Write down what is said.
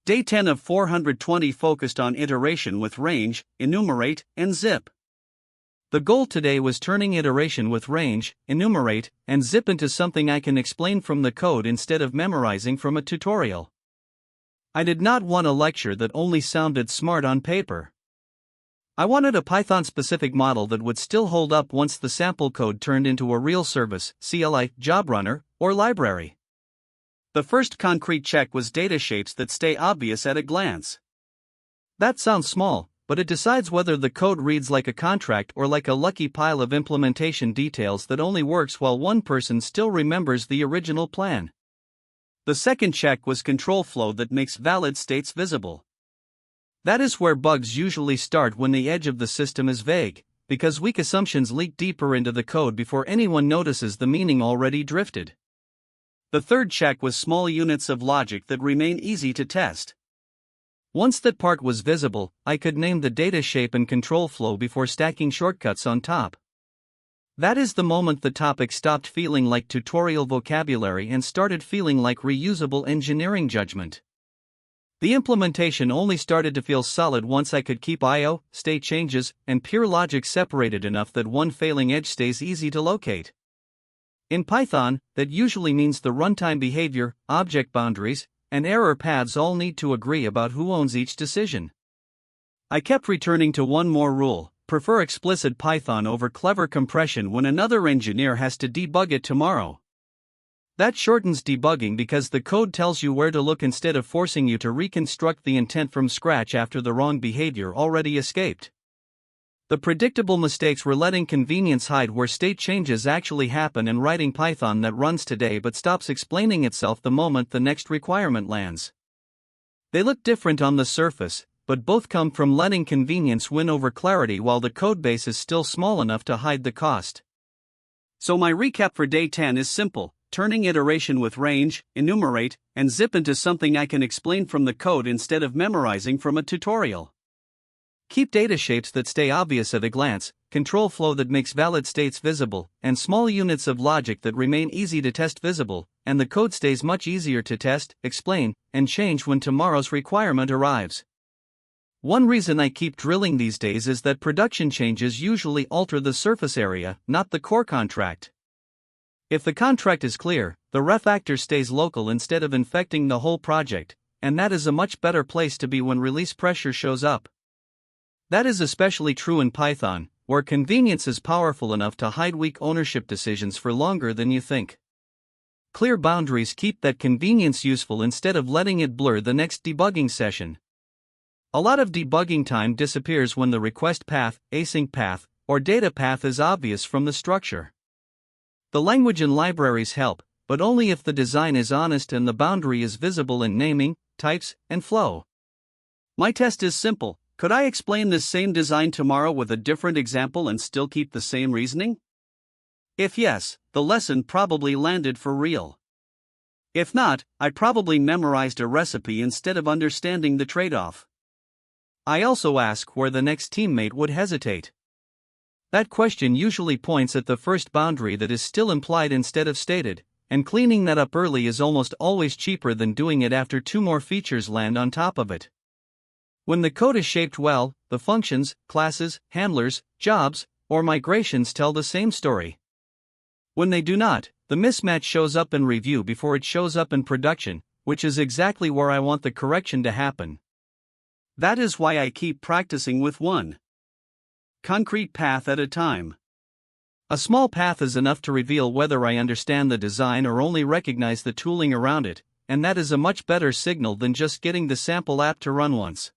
Day 10 of 420 focused on iteration with range, enumerate, and zip. The goal today was turning iteration with range, enumerate, and zip into something I can explain from the code instead of memorizing from a tutorial. I did not want a lecture that only sounded smart on paper. I wanted a Python-specific model that would still hold up once the sample code turned into a real service, CLI, job runner, or library. The first concrete check was data shapes that stay obvious at a glance. That sounds small, but it decides whether the code reads like a contract or like a lucky pile of implementation details that only works while one person still remembers the original plan. The second check was control flow that makes valid states visible. That is where bugs usually start when the edge of the system is vague, because weak assumptions leak deeper into the code before anyone notices the meaning already drifted. The third check was small units of logic that remain easy to test. Once that part was visible, I could name the data shape and control flow before stacking shortcuts on top. That is the moment the topic stopped feeling like tutorial vocabulary and started feeling like reusable engineering judgment. The implementation only started to feel solid once I could keep I/O, state changes, and pure logic separated enough that one failing edge stays easy to locate. In Python, that usually means the runtime behavior, object boundaries, and error paths all need to agree about who owns each decision. I kept returning to one more rule: prefer explicit Python over clever compression when another engineer has to debug it tomorrow. That shortens debugging because the code tells you where to look instead of forcing you to reconstruct the intent from scratch after the wrong behavior already escaped. The predictable mistakes were letting convenience hide where state changes actually happen and writing Python that runs today but stops explaining itself the moment the next requirement lands. They look different on the surface, but both come from letting convenience win over clarity while the codebase is still small enough to hide the cost. So my recap for day 10 is simple: turning iteration with range, enumerate, and zip into something I can explain from the code instead of memorizing from a tutorial. Keep data shapes that stay obvious at a glance, control flow that makes valid states visible, and small units of logic that remain easy to test visible, and the code stays much easier to test, explain, and change when tomorrow's requirement arrives. One reason I keep drilling these days is that production changes usually alter the surface area, not the core contract. If the contract is clear, the refactor stays local instead of infecting the whole project, and that is a much better place to be when release pressure shows up. That is especially true in Python, where convenience is powerful enough to hide weak ownership decisions for longer than you think. Clear boundaries keep that convenience useful instead of letting it blur the next debugging session. A lot of debugging time disappears when the request path, async path, or data path is obvious from the structure. The language and libraries help, but only if the design is honest and the boundary is visible in naming, types, and flow. My test is simple: could I explain this same design tomorrow with a different example and still keep the same reasoning? If yes, the lesson probably landed for real. If not, I probably memorized a recipe instead of understanding the trade-off. I also ask where the next teammate would hesitate. That question usually points at the first boundary that is still implied instead of stated, and cleaning that up early is almost always cheaper than doing it after two more features land on top of it. When the code is shaped well, the functions, classes, handlers, jobs, or migrations tell the same story. When they do not, the mismatch shows up in review before it shows up in production, which is exactly where I want the correction to happen. That is why I keep practicing with one concrete path at a time. A small path is enough to reveal whether I understand the design or only recognize the tooling around it, and that is a much better signal than just getting the sample app to run once.